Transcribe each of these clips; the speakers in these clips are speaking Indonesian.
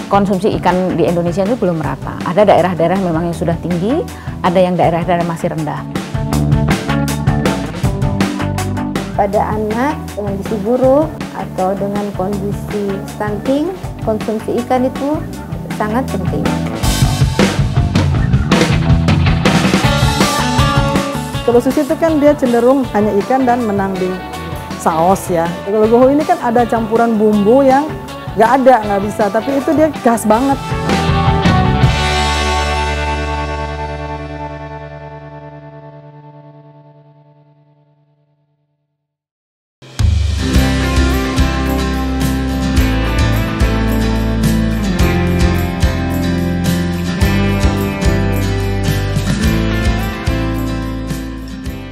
konsumsi ikan di Indonesia itu belum merata. Ada daerah-daerah memang yang sudah tinggi, ada yang daerah-daerah masih rendah. Pada anak dengan gizi buruk atau dengan kondisi stunting, konsumsi ikan itu sangat penting. Kalau sushi itu kan dia cenderung hanya ikan dan menanding saus ya. Kalau gohu ini kan ada campuran bumbu yang nggak bisa, tapi itu dia gas banget.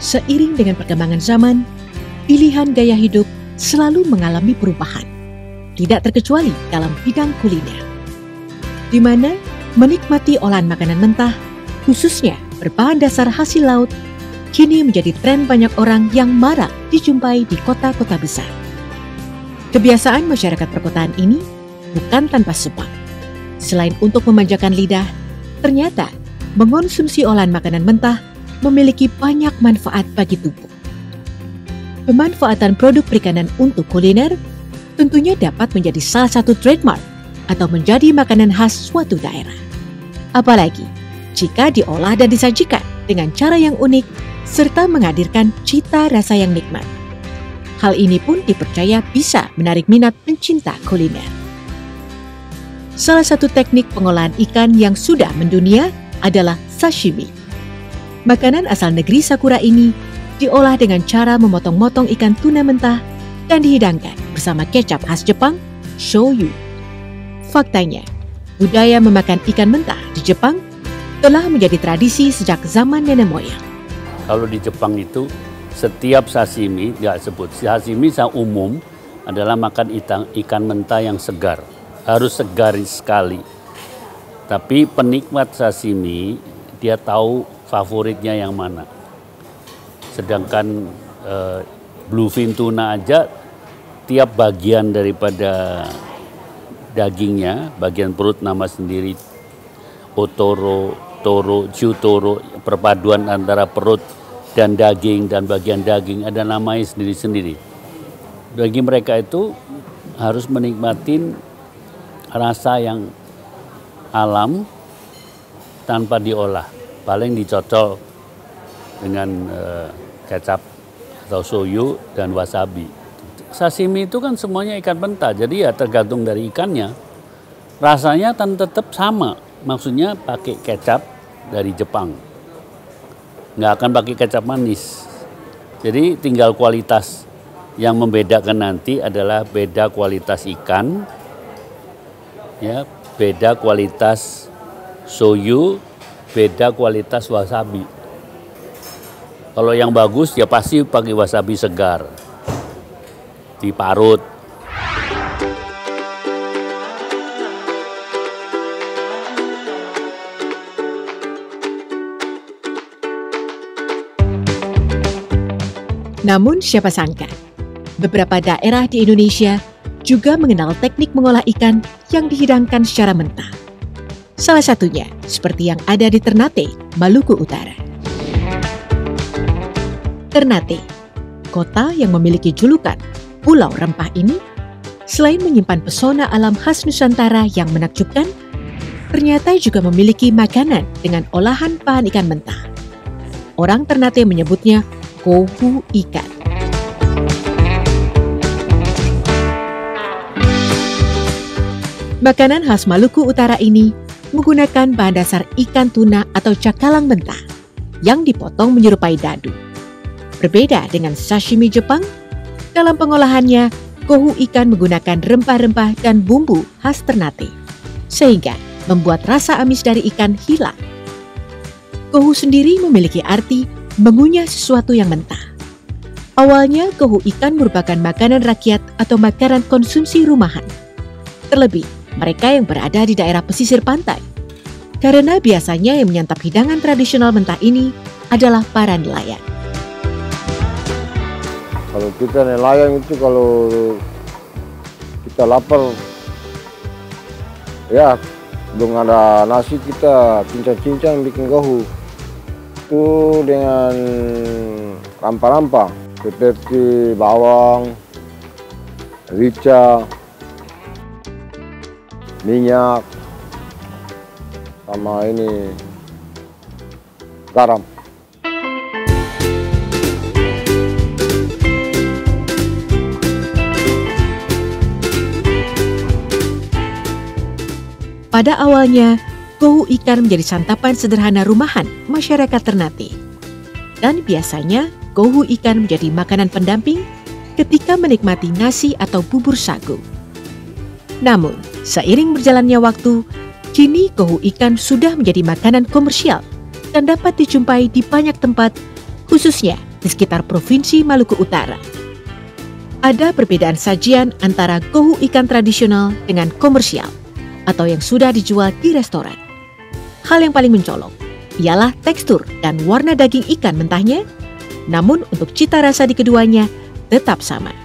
Seiring dengan perkembangan zaman, pilihan gaya hidup selalu mengalami perubahan. Tidak terkecuali dalam bidang kuliner, di mana menikmati olahan makanan mentah, khususnya berbahan dasar hasil laut, kini menjadi tren banyak orang yang marak dijumpai di kota-kota besar. Kebiasaan masyarakat perkotaan ini bukan tanpa sebab. Selain untuk memanjakan lidah, ternyata mengonsumsi olahan makanan mentah memiliki banyak manfaat bagi tubuh. Pemanfaatan produk perikanan untuk kuliner tentunya dapat menjadi salah satu trademark atau menjadi makanan khas suatu daerah. Apalagi jika diolah dan disajikan dengan cara yang unik serta menghadirkan cita rasa yang nikmat. Hal ini pun dipercaya bisa menarik minat pencinta kuliner. Salah satu teknik pengolahan ikan yang sudah mendunia adalah sashimi. Makanan asal negeri Sakura ini diolah dengan cara memotong-motong ikan tuna mentah dan dihidangkan bersama kecap khas Jepang, shoyu. Faktanya, budaya memakan ikan mentah di Jepang telah menjadi tradisi sejak zaman nenek moyang. Kalau di Jepang itu setiap sashimi, sashimi secara umum adalah makan ikan mentah yang segar. Harus segar sekali. Tapi penikmat sashimi, dia tahu favoritnya yang mana. Sedangkan bluefin tuna aja, tiap bagian daripada dagingnya, bagian perut nama sendiri, otoro, toro, chutoro, perpaduan antara perut dan daging dan bagian daging ada namanya sendiri-sendiri. Bagi mereka itu harus menikmatin rasa yang alam tanpa diolah, paling dicocol dengan kecap atau shoyu dan wasabi. Sashimi itu kan semuanya ikan mentah, jadi ya tergantung dari ikannya. Rasanya tetap sama, maksudnya pakai kecap dari Jepang. Nggak akan pakai kecap manis. Jadi tinggal kualitas yang membedakan nanti adalah beda kualitas ikan, ya, beda kualitas shoyu, beda kualitas wasabi. Kalau yang bagus ya pasti pakai wasabi segar. Diparut. Namun siapa sangka, beberapa daerah di Indonesia juga mengenal teknik mengolah ikan yang dihidangkan secara mentah. Salah satunya seperti yang ada di Ternate, Maluku Utara. Ternate, kota yang memiliki julukan Pulau Rempah ini, selain menyimpan pesona alam khas Nusantara yang menakjubkan, ternyata juga memiliki makanan dengan olahan bahan ikan mentah. Orang Ternate menyebutnya gohu ikan. Makanan khas Maluku Utara ini menggunakan bahan dasar ikan tuna atau cakalang mentah yang dipotong menyerupai dadu. Berbeda dengan sashimi Jepang, dalam pengolahannya, gohu ikan menggunakan rempah-rempah dan bumbu khas Ternate, sehingga membuat rasa amis dari ikan hilang. Gohu sendiri memiliki arti mengunyah sesuatu yang mentah. Awalnya, gohu ikan merupakan makanan rakyat atau makanan konsumsi rumahan. Terlebih, mereka yang berada di daerah pesisir pantai. Karena biasanya yang menyantap hidangan tradisional mentah ini adalah para nelayan. Kalau kita nelayan itu kalau kita lapar Ya, belum ada nasi kita cincang-cincang bikin gohu. Itu dengan rempah-rempah seperti bawang, rica, minyak, sama ini garam. Pada awalnya, gohu ikan menjadi santapan sederhana rumahan masyarakat Ternate. Dan biasanya, gohu ikan menjadi makanan pendamping ketika menikmati nasi atau bubur sagu. Namun, seiring berjalannya waktu, kini gohu ikan sudah menjadi makanan komersial dan dapat dijumpai di banyak tempat, khususnya di sekitar Provinsi Maluku Utara. Ada perbedaan sajian antara gohu ikan tradisional dengan komersial, atau yang sudah dijual di restoran. Hal yang paling mencolok ialah tekstur dan warna daging ikan mentahnya, namun untuk cita rasa di keduanya tetap sama.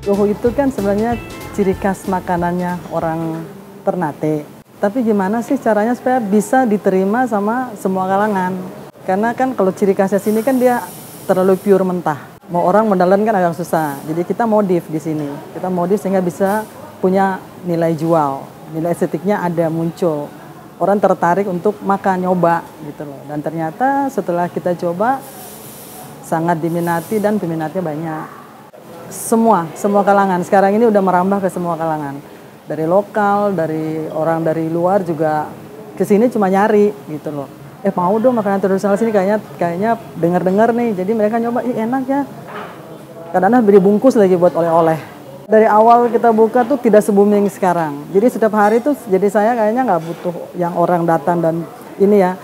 Gohu itu kan sebenarnya ciri khas makanannya orang Ternate. Tapi gimana sih caranya supaya bisa diterima sama semua kalangan? Karena kan kalau ciri khasnya sini kan dia terlalu pure mentah. Mau orang modelan kan agak susah. Jadi kita modif di sini. Kita modif sehingga bisa punya nilai jual. Nilai estetiknya ada muncul, orang tertarik untuk makan, nyoba gitu loh. Dan ternyata setelah kita coba sangat diminati dan peminatnya banyak. Semua kalangan sekarang ini udah merambah ke semua kalangan. Dari lokal, dari orang dari luar juga ke sini cuma nyari gitu loh. Mau dong makanan tradisional sini kayaknya dengar-dengar nih. Jadi mereka nyoba, enak ya. Kadang-kadang beri bungkus lagi buat oleh-oleh. Dari awal kita buka tuh tidak se-booming sekarang. Jadi setiap hari tuh jadi saya kayaknya nggak butuh yang orang datang dan ini ya.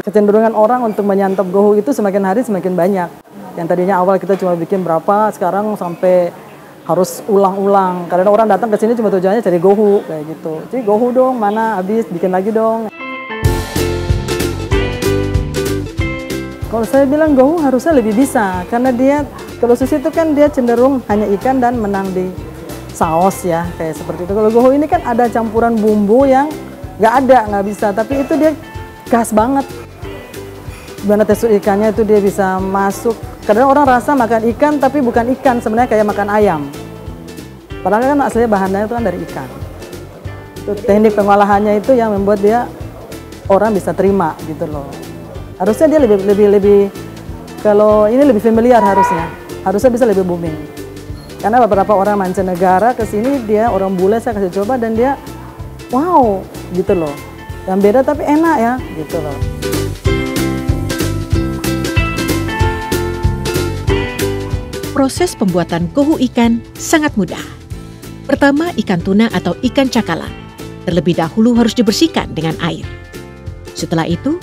Kecenderungan orang untuk menyantap gohu itu semakin hari semakin banyak. Yang tadinya awal kita cuma bikin berapa, sekarang sampai harus ulang-ulang. Karena orang datang ke sini cuma tujuannya cari gohu kayak gitu. Jadi gohu dong, mana habis, bikin lagi dong. Kalau saya bilang gohu harusnya lebih bisa, karena dia kalau sushi itu kan dia cenderung hanya ikan dan menang di saus ya, kayak seperti itu. Kalau gohu ini kan ada campuran bumbu yang nggak bisa, tapi itu dia khas banget. Gimana tekstur ikannya itu dia bisa masuk. Kadang orang rasa makan ikan tapi bukan ikan, sebenarnya kayak makan ayam. Padahal kan aslinya bahannya itu kan dari ikan. Itu teknik pengolahannya itu yang membuat dia orang bisa terima gitu loh. Harusnya dia lebih kalau ini lebih familiar harusnya bisa lebih booming. Karena beberapa orang mancanegara ke sini dia orang bule saya kasih coba dan dia wow gitu loh. Yang beda tapi enak ya gitu loh. Proses pembuatan gohu ikan sangat mudah. Pertama, ikan tuna atau ikan cakalang terlebih dahulu harus dibersihkan dengan air. Setelah itu,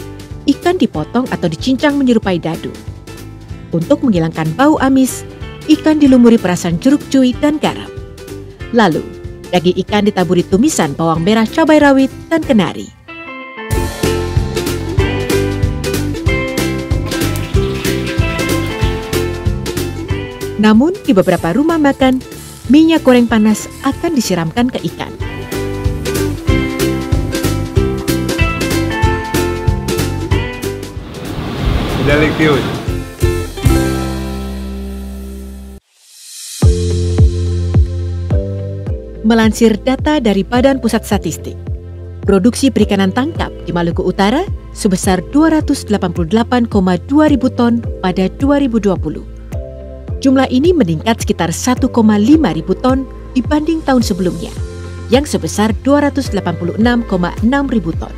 ikan dipotong atau dicincang menyerupai dadu. Untuk menghilangkan bau amis, ikan dilumuri perasan jeruk cuy dan garam. Lalu, daging ikan ditaburi tumisan bawang merah, cabai rawit, dan kenari. Namun, di beberapa rumah makan, minyak goreng panas akan disiramkan ke ikan. Delicious. Melansir data dari Badan Pusat Statistik, produksi perikanan tangkap di Maluku Utara sebesar 288,2 ribu ton pada 2020. Jumlah ini meningkat sekitar 1,5 ribu ton dibanding tahun sebelumnya, yang sebesar 286,6 ribu ton.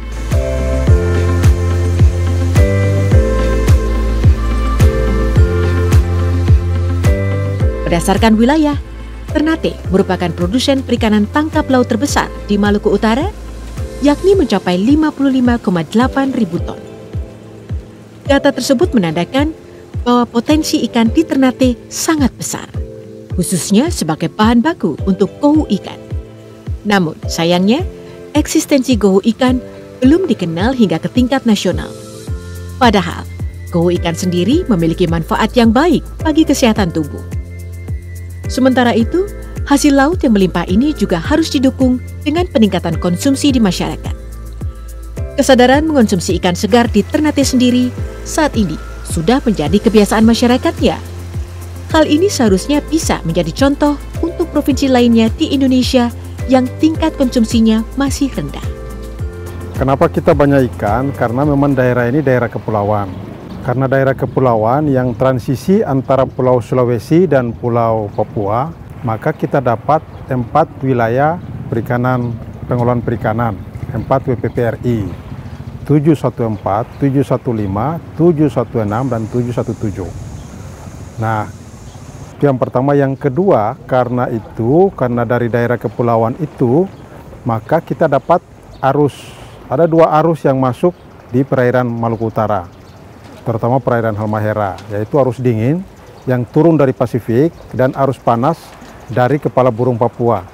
Berdasarkan wilayah, Ternate merupakan produsen perikanan tangkap laut terbesar di Maluku Utara, yakni mencapai 55,8 ribu ton. Data tersebut menandakan bahwa potensi ikan di Ternate sangat besar, khususnya sebagai bahan baku untuk gohu ikan. Namun, sayangnya, eksistensi gohu ikan belum dikenal hingga ke tingkat nasional. Padahal, gohu ikan sendiri memiliki manfaat yang baik bagi kesehatan tubuh. Sementara itu, Hasil laut yang melimpah ini juga harus didukung dengan peningkatan konsumsi di masyarakat. Kesadaran mengonsumsi ikan segar di Ternate sendiri saat ini sudah menjadi kebiasaan masyarakatnya. Hal ini seharusnya bisa menjadi contoh untuk provinsi lainnya di Indonesia yang tingkat konsumsinya masih rendah. Kenapa kita banyak ikan? Karena memang daerah ini daerah kepulauan. Karena daerah kepulauan yang transisi antara Pulau Sulawesi dan Pulau Papua, maka kita dapat 4 wilayah perikanan, pengelolaan perikanan, 4 WPPRI, 714, 715, 716, dan 717. Nah, itu yang pertama. Yang kedua, karena dari daerah kepulauan itu, maka kita dapat ada 2 arus yang masuk di perairan Maluku Utara, terutama perairan Halmahera, yaitu arus dingin yang turun dari Pasifik dan arus panas dari kepala burung Papua.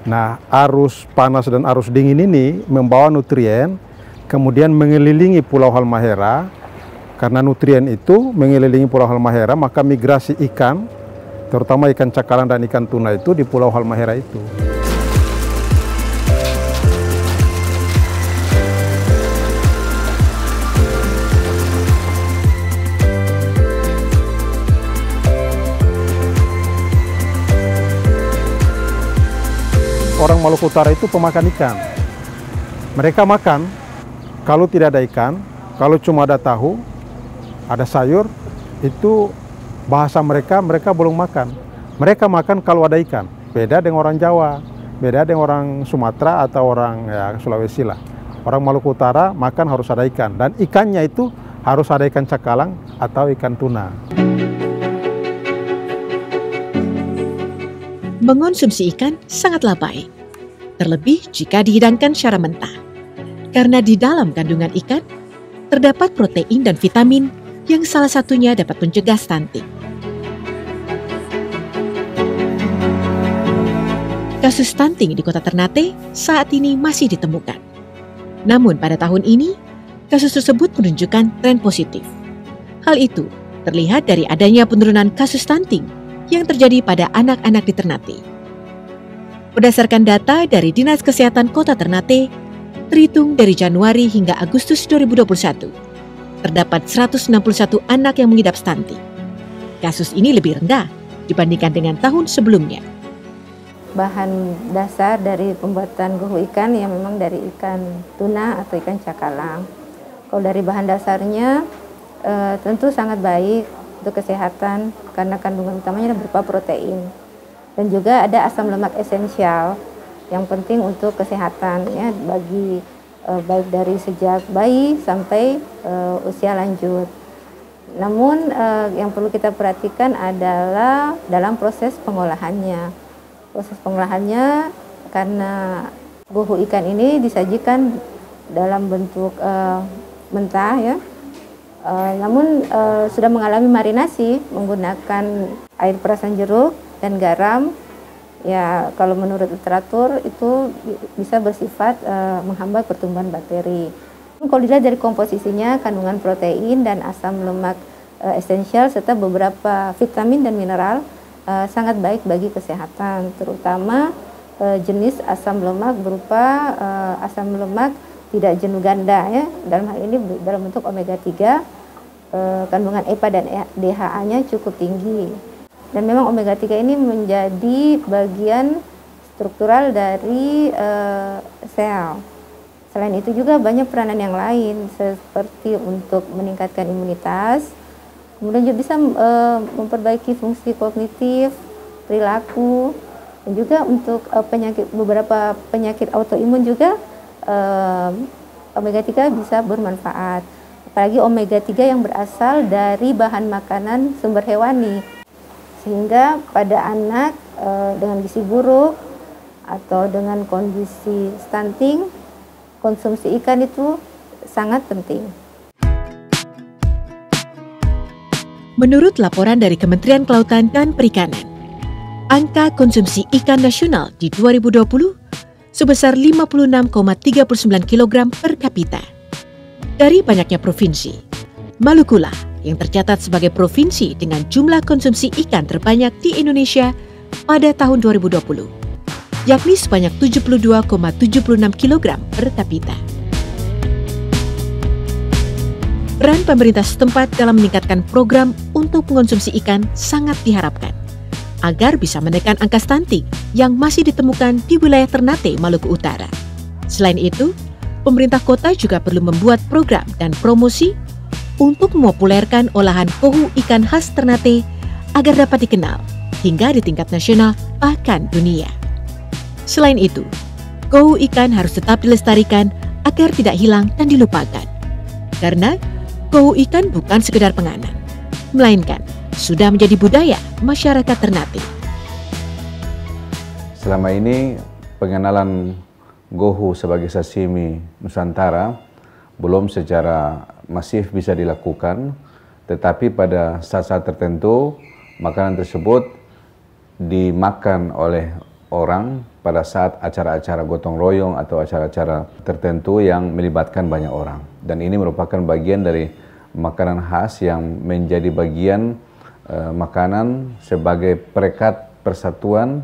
Nah, arus panas dan arus dingin ini membawa nutrien, kemudian mengelilingi Pulau Halmahera. Karena nutrien itu mengelilingi Pulau Halmahera, maka migrasi ikan, terutama ikan cakalang dan ikan tuna itu di Pulau Halmahera itu. Orang Maluku Utara itu pemakan ikan. Mereka makan, kalau tidak ada ikan, kalau cuma ada tahu, ada sayur, itu bahasa mereka belum makan. Mereka makan kalau ada ikan. Beda dengan orang Jawa, beda dengan orang Sumatera atau orang Sulawesi lah. Orang Maluku Utara makan harus ada ikan. Dan ikannya itu harus ada ikan cakalang atau ikan tuna. Mengonsumsi ikan sangatlah baik, terlebih jika dihidangkan secara mentah. Karena di dalam kandungan ikan, terdapat protein dan vitamin yang salah satunya dapat mencegah stunting. Kasus stunting di kota Ternate saat ini masih ditemukan. Namun pada tahun ini, kasus tersebut menunjukkan tren positif. Hal itu terlihat dari adanya penurunan kasus stunting yang terjadi pada anak-anak di Ternate. Berdasarkan data dari Dinas Kesehatan Kota Ternate, terhitung dari Januari hingga Agustus 2021, terdapat 161 anak yang mengidap stunting. Kasus ini lebih rendah dibandingkan dengan tahun sebelumnya. Bahan dasar dari pembuatan gohu ikan yang memang dari ikan tuna atau ikan cakalang. Kalau dari bahan dasarnya tentu sangat baik untuk kesehatan karena kandungan utamanya berupa protein dan juga ada asam lemak esensial yang penting untuk kesehatan ya bagi baik dari sejak bayi sampai usia lanjut. Namun yang perlu kita perhatikan adalah dalam proses pengolahannya. Proses pengolahannya karena gohu ikan ini disajikan dalam bentuk mentah ya. Namun sudah mengalami marinasi menggunakan air perasan jeruk dan garam. Ya, kalau menurut literatur itu bisa bersifat menghambat pertumbuhan bakteri. Kalau dilihat dari komposisinya, kandungan protein dan asam lemak esensial serta beberapa vitamin dan mineral sangat baik bagi kesehatan, terutama jenis asam lemak berupa asam lemak tidak jenuh ganda ya, dalam hal ini dalam bentuk omega 3, kandungan EPA dan DHA-nya cukup tinggi. Dan memang omega 3 ini menjadi bagian struktural dari sel. Selain itu juga banyak peranan yang lain seperti untuk meningkatkan imunitas, kemudian juga bisa memperbaiki fungsi kognitif, perilaku, dan juga untuk beberapa penyakit autoimun juga omega 3 bisa bermanfaat. Apalagi omega 3 yang berasal dari bahan makanan sumber hewani. Sehingga pada anak dengan gizi buruk atau dengan kondisi stunting, konsumsi ikan itu sangat penting. Menurut laporan dari Kementerian Kelautan dan Perikanan, angka konsumsi ikan nasional di 2020 sebesar 56,39 kg per kapita. Dari banyaknya provinsi, Malukulah yang tercatat sebagai provinsi dengan jumlah konsumsi ikan terbanyak di Indonesia pada tahun 2020, yakni sebanyak 72,76 kg per kapita. Peran pemerintah setempat dalam meningkatkan program untuk mengonsumsi ikan sangat diharapkan agar bisa menekan angka stunting yang masih ditemukan di wilayah Ternate, Maluku Utara. Selain itu, pemerintah kota juga perlu membuat program dan promosi untuk mempopulerkan olahan kohu ikan khas Ternate agar dapat dikenal hingga di tingkat nasional bahkan dunia. Selain itu, kohu ikan harus tetap dilestarikan agar tidak hilang dan dilupakan. Karena kohu ikan bukan sekedar penganan, melainkan sudah menjadi budaya masyarakat Ternate. Selama ini pengenalan gohu sebagai sashimi Nusantara belum secara masif bisa dilakukan, tetapi pada saat-saat tertentu makanan tersebut dimakan oleh orang pada saat acara-acara gotong royong atau acara-acara tertentu yang melibatkan banyak orang. Dan ini merupakan bagian dari makanan khas yang menjadi bagian makanan sebagai perekat persatuan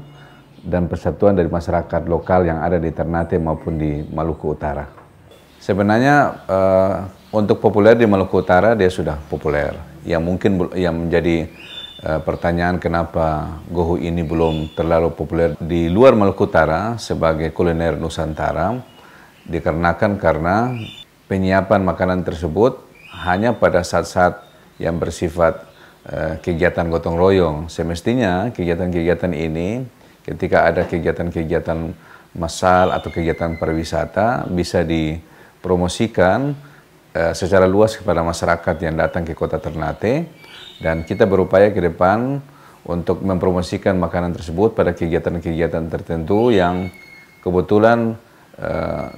dan persatuan dari masyarakat lokal yang ada di Ternate maupun di Maluku Utara. Sebenarnya untuk populer di Maluku Utara dia sudah populer. Yang mungkin yang menjadi pertanyaan kenapa gohu ini belum terlalu populer di luar Maluku Utara sebagai kuliner Nusantara, dikarenakan karena penyiapan makanan tersebut hanya pada saat-saat yang bersifat kegiatan gotong royong. Semestinya kegiatan-kegiatan ini ketika ada kegiatan-kegiatan massal atau kegiatan pariwisata bisa dipromosikan secara luas kepada masyarakat yang datang ke kota Ternate, dan kita berupaya ke depan untuk mempromosikan makanan tersebut pada kegiatan-kegiatan tertentu yang kebetulan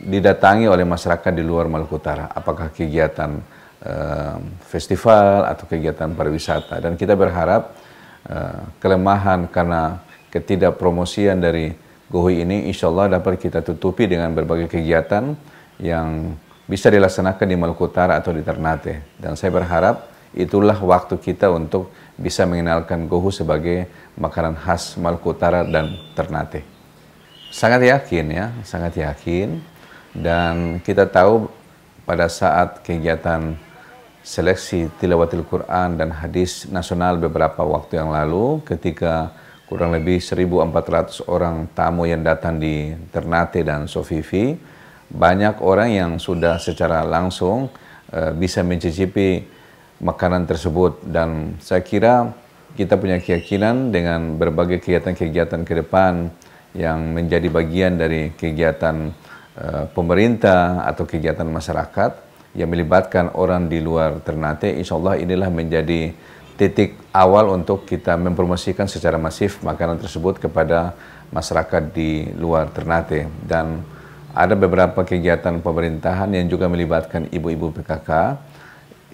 didatangi oleh masyarakat di luar Maluku Utara, apakah kegiatan festival atau kegiatan pariwisata. Dan kita berharap kelemahan karena ketidakpromosian dari gohu ini insya Allah dapat kita tutupi dengan berbagai kegiatan yang bisa dilaksanakan di Maluku Utara atau di Ternate. Dan saya berharap itulah waktu kita untuk bisa mengenalkan gohu sebagai makanan khas Maluku Utara dan Ternate. Sangat yakin ya, sangat yakin. Dan kita tahu pada saat kegiatan seleksi tilawatil Quran dan hadis nasional beberapa waktu yang lalu, ketika kurang lebih 1.400 orang tamu yang datang di Ternate dan Sofifi, banyak orang yang sudah secara langsung bisa mencicipi makanan tersebut. Dan saya kira kita punya keyakinan dengan berbagai kegiatan-kegiatan ke depan yang menjadi bagian dari kegiatan pemerintah atau kegiatan masyarakat yang melibatkan orang di luar Ternate, insya Allah inilah menjadi titik awal untuk kita mempromosikan secara masif makanan tersebut kepada masyarakat di luar Ternate. Dan ada beberapa kegiatan pemerintahan yang juga melibatkan ibu-ibu PKK.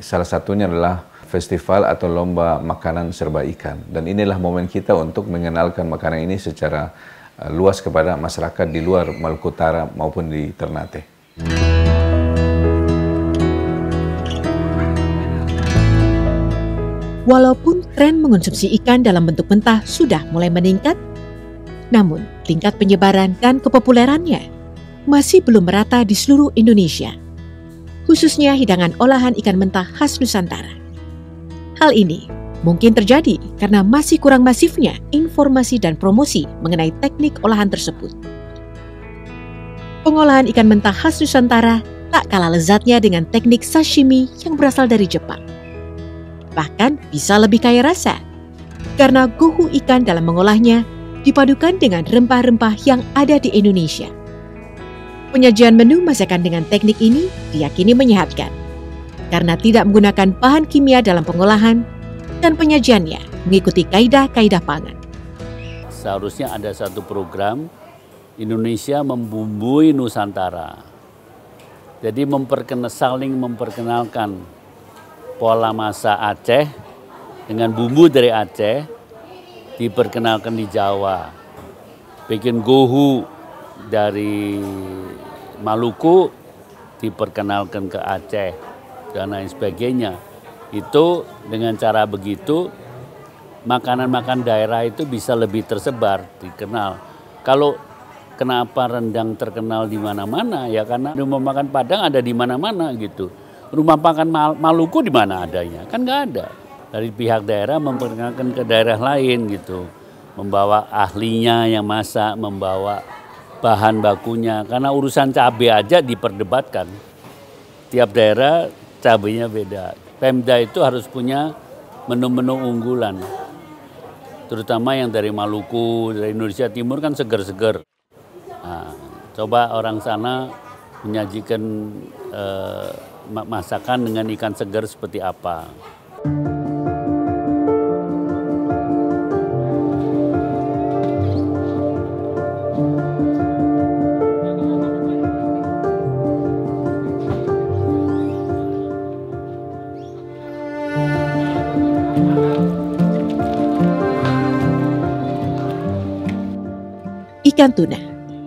Salah satunya adalah festival atau lomba makanan serba ikan. Dan inilah momen kita untuk mengenalkan makanan ini secara luas kepada masyarakat di luar Maluku Utara maupun di Ternate. Walaupun tren mengonsumsi ikan dalam bentuk mentah sudah mulai meningkat, namun tingkat penyebaran dan kepopulerannya masih belum merata di seluruh Indonesia, khususnya hidangan olahan ikan mentah khas Nusantara. Hal ini mungkin terjadi karena masih kurang masifnya informasi dan promosi mengenai teknik olahan tersebut. Pengolahan ikan mentah khas Nusantara tak kalah lezatnya dengan teknik sashimi yang berasal dari Jepang. Bahkan bisa lebih kaya rasa, karena gohu ikan dalam mengolahnya dipadukan dengan rempah-rempah yang ada di Indonesia. Penyajian menu masakan dengan teknik ini diyakini menyehatkan, karena tidak menggunakan bahan kimia dalam pengolahan dan penyajiannya mengikuti kaidah-kaidah pangan. Seharusnya ada satu program Indonesia membumbui Nusantara. Jadi saling memperkenalkan pola masak Aceh dengan bumbu dari Aceh diperkenalkan di Jawa. Bikin gohu dari Maluku diperkenalkan ke Aceh dan lain sebagainya. Itu dengan cara begitu makanan-makanan daerah itu bisa lebih tersebar, dikenal. Kalau kenapa rendang terkenal di mana-mana, ya karena rumah makan Padang ada di mana-mana gitu. Rumah makan Maluku di mana adanya? Kan nggak ada. Dari pihak daerah memperkenalkan ke daerah lain gitu. Membawa ahlinya yang masak, membawa bahan bakunya. Karena urusan cabai aja diperdebatkan. Tiap daerah cabainya beda. Pemda itu harus punya menu-menu unggulan. Terutama yang dari Maluku, dari Indonesia Timur kan seger-seger. Nah, coba orang sana menyajikan masakan dengan ikan segar seperti apa. Ikan tuna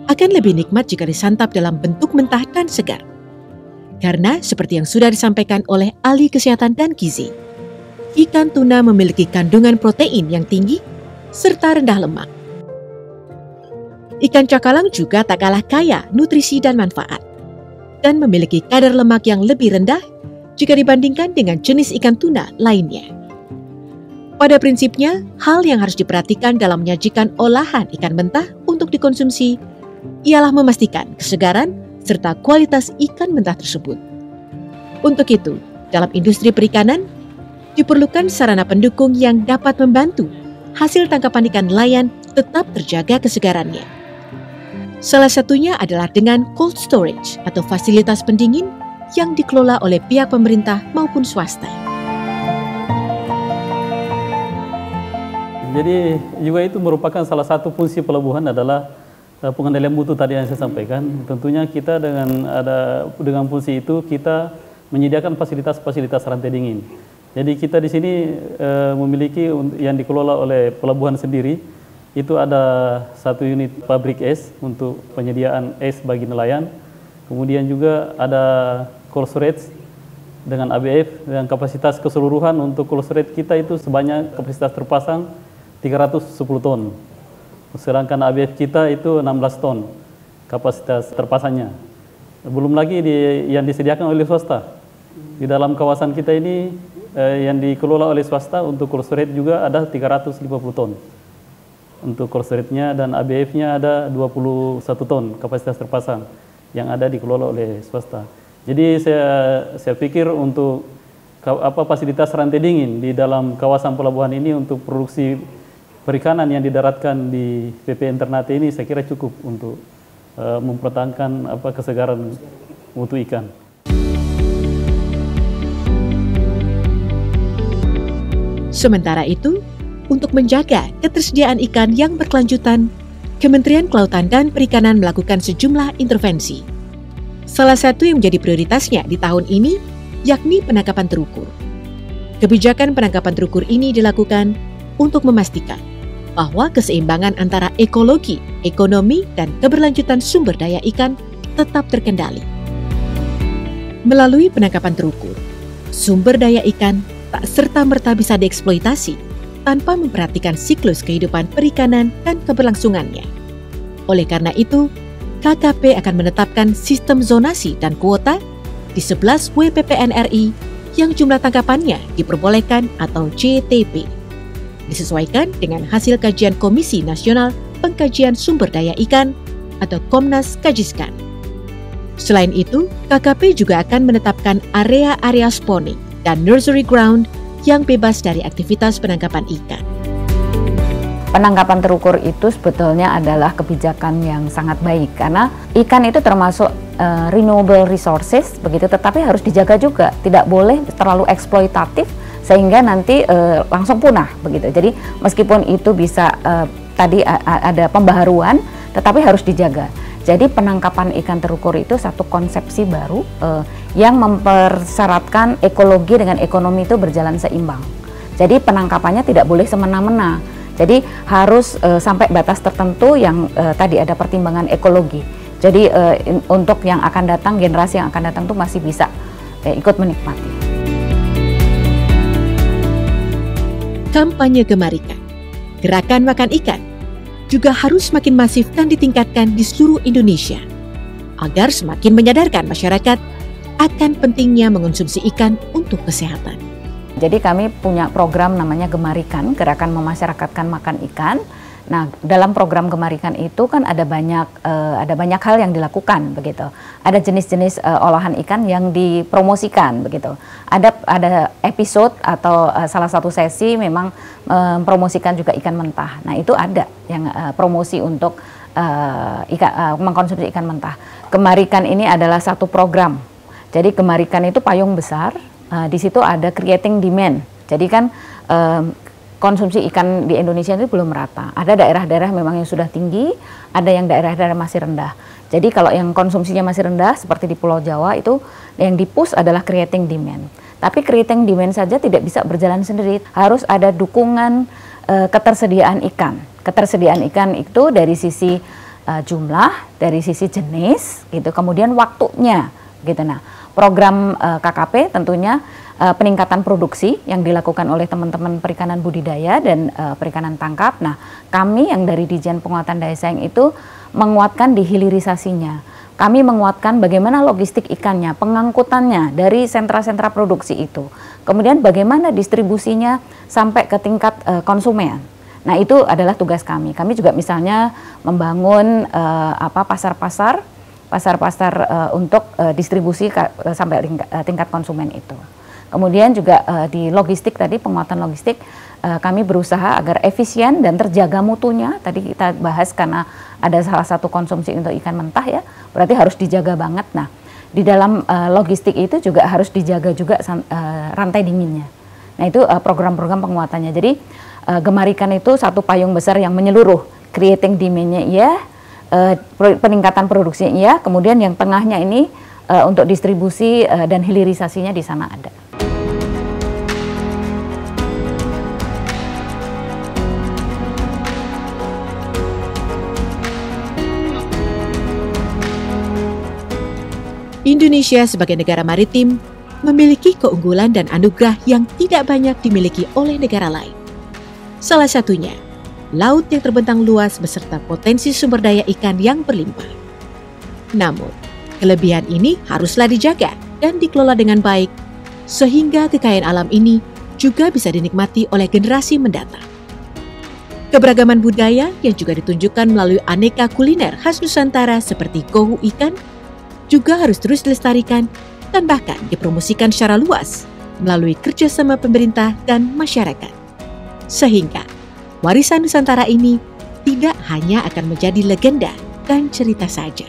akan lebih nikmat jika disantap dalam bentuk mentah dan segar. Karena seperti yang sudah disampaikan oleh ahli kesehatan dan gizi, ikan tuna memiliki kandungan protein yang tinggi serta rendah lemak. Ikan cakalang juga tak kalah kaya nutrisi dan manfaat, dan memiliki kadar lemak yang lebih rendah jika dibandingkan dengan jenis ikan tuna lainnya. Pada prinsipnya, hal yang harus diperhatikan dalam menyajikan olahan ikan mentah untuk dikonsumsi ialah memastikan kesegaran serta kualitas ikan mentah tersebut. Untuk itu, dalam industri perikanan, diperlukan sarana pendukung yang dapat membantu hasil tangkapan ikan nelayan tetap terjaga kesegarannya. Salah satunya adalah dengan cold storage atau fasilitas pendingin yang dikelola oleh pihak pemerintah maupun swasta. Jadi juga itu merupakan salah satu fungsi pelabuhan adalah pengendalian mutu tadi yang saya sampaikan. Tentunya kita dengan fungsi itu kita menyediakan fasilitas-fasilitas rantai dingin. Jadi kita di sini memiliki yang dikelola oleh pelabuhan sendiri. Itu ada satu unit pabrik es untuk penyediaan es bagi nelayan. Kemudian juga ada cold storage dengan ABF dengan kapasitas keseluruhan untuk cold storage kita itu sebanyak kapasitas terpasang 310 ton. Sedangkan ABF kita itu 16 ton kapasitas terpasangnya. Belum lagi yang disediakan oleh swasta. Di dalam kawasan kita ini yang dikelola oleh swasta untuk cold storage juga ada 350 ton. Untuk cold storage-nya dan ABF-nya ada 21 ton kapasitas terpasang yang ada dikelola oleh swasta. Jadi saya pikir untuk fasilitas rantai dingin di dalam kawasan pelabuhan ini untuk produksi perikanan yang didaratkan di PPN Ternate ini saya kira cukup untuk mempertahankan kesegaran mutu ikan. Sementara itu, untuk menjaga ketersediaan ikan yang berkelanjutan, Kementerian Kelautan dan Perikanan melakukan sejumlah intervensi. Salah satu yang menjadi prioritasnya di tahun ini yakni penangkapan terukur. Kebijakan penangkapan terukur ini dilakukan untuk memastikan bahwa keseimbangan antara ekologi, ekonomi, dan keberlanjutan sumber daya ikan tetap terkendali. Melalui penangkapan terukur, sumber daya ikan tak serta-merta bisa dieksploitasi tanpa memperhatikan siklus kehidupan perikanan dan keberlangsungannya. Oleh karena itu, KKP akan menetapkan sistem zonasi dan kuota di 11 WPPN RI yang jumlah tangkapannya diperbolehkan atau JTP. Disesuaikan dengan hasil kajian Komisi Nasional Pengkajian Sumber Daya Ikan atau Komnas Kajiskan. Selain itu, KKP juga akan menetapkan area-area spawning dan nursery ground yang bebas dari aktivitas penangkapan ikan. Penangkapan terukur itu sebetulnya adalah kebijakan yang sangat baik karena ikan itu termasuk renewable resources begitu, tetapi harus dijaga juga, tidak boleh terlalu eksploitatif sehingga nanti langsung punah begitu. Jadi meskipun itu bisa tadi ada pembaharuan, tetapi harus dijaga. Jadi penangkapan ikan terukur itu satu konsepsi baru yang mempersyaratkan ekologi dengan ekonomi itu berjalan seimbang. Jadi penangkapannya tidak boleh semena-mena. Jadi harus sampai batas tertentu yang tadi ada pertimbangan ekologi. Jadi untuk yang akan datang, generasi yang akan datang itu masih bisa ikut menikmati. kampanye Gemar Ikan, gerakan makan ikan, juga harus makin masif dan ditingkatkan di seluruh Indonesia agar semakin menyadarkan masyarakat akan pentingnya mengonsumsi ikan untuk kesehatan. Jadi kami punya program namanya Gemar Ikan, gerakan memasyarakatkan makan ikan. Nah, dalam program Gemar Ikan itu kan ada banyak hal yang dilakukan begitu. Ada jenis-jenis olahan ikan yang dipromosikan begitu. Ada episode atau salah satu sesi memang mempromosikan juga ikan mentah. Nah, itu ada yang promosi untuk mengkonsumsi ikan mentah. Gemar Ikan ini adalah satu program. Jadi Gemar Ikan itu payung besar. Di situ ada creating demand. Jadi kan konsumsi ikan di Indonesia itu belum merata. Ada daerah-daerah memang yang sudah tinggi, ada yang daerah-daerah masih rendah. Jadi kalau yang konsumsinya masih rendah seperti di Pulau Jawa itu yang di-push adalah creating demand. Tapi creating demand saja tidak bisa berjalan sendiri. Harus ada dukungan ketersediaan ikan. Ketersediaan ikan itu dari sisi jumlah, dari sisi jenis, gitu. Kemudian waktunya, gitu. Nah, program KKP tentunya peningkatan produksi yang dilakukan oleh teman-teman perikanan budidaya dan perikanan tangkap. Nah, kami yang dari Dijen Penguatan Daya Saing itu menguatkan di hilirisasinya. Kami menguatkan bagaimana logistik ikannya, pengangkutannya dari sentra-sentra produksi itu. Kemudian bagaimana distribusinya sampai ke tingkat konsumen. Nah, itu adalah tugas kami. Kami juga misalnya membangun pasar-pasar untuk distribusi sampai tingkat konsumen itu. Kemudian juga di logistik tadi, penguatan logistik, kami berusaha agar efisien dan terjaga mutunya. Tadi kita bahas karena ada salah satu konsumsi untuk ikan mentah ya, berarti harus dijaga banget. Nah, di dalam logistik itu juga harus dijaga juga rantai dinginnya. Nah, itu program-program penguatannya. Jadi Gemar Ikan itu satu payung besar yang menyeluruh, creating demand-nya iya, peningkatan produksinya iya, kemudian yang tengahnya ini untuk distribusi dan hilirisasinya di sana ada. Indonesia sebagai negara maritim memiliki keunggulan dan anugerah yang tidak banyak dimiliki oleh negara lain. Salah satunya, laut yang terbentang luas beserta potensi sumber daya ikan yang berlimpah. Namun, kelebihan ini haruslah dijaga dan dikelola dengan baik, sehingga kekayaan alam ini juga bisa dinikmati oleh generasi mendatang. Keberagaman budaya yang juga ditunjukkan melalui aneka kuliner khas Nusantara seperti gohu ikan, juga harus terus dilestarikan dan bahkan dipromosikan secara luas melalui kerjasama pemerintah dan masyarakat. Sehingga warisan Nusantara ini tidak hanya akan menjadi legenda dan cerita saja.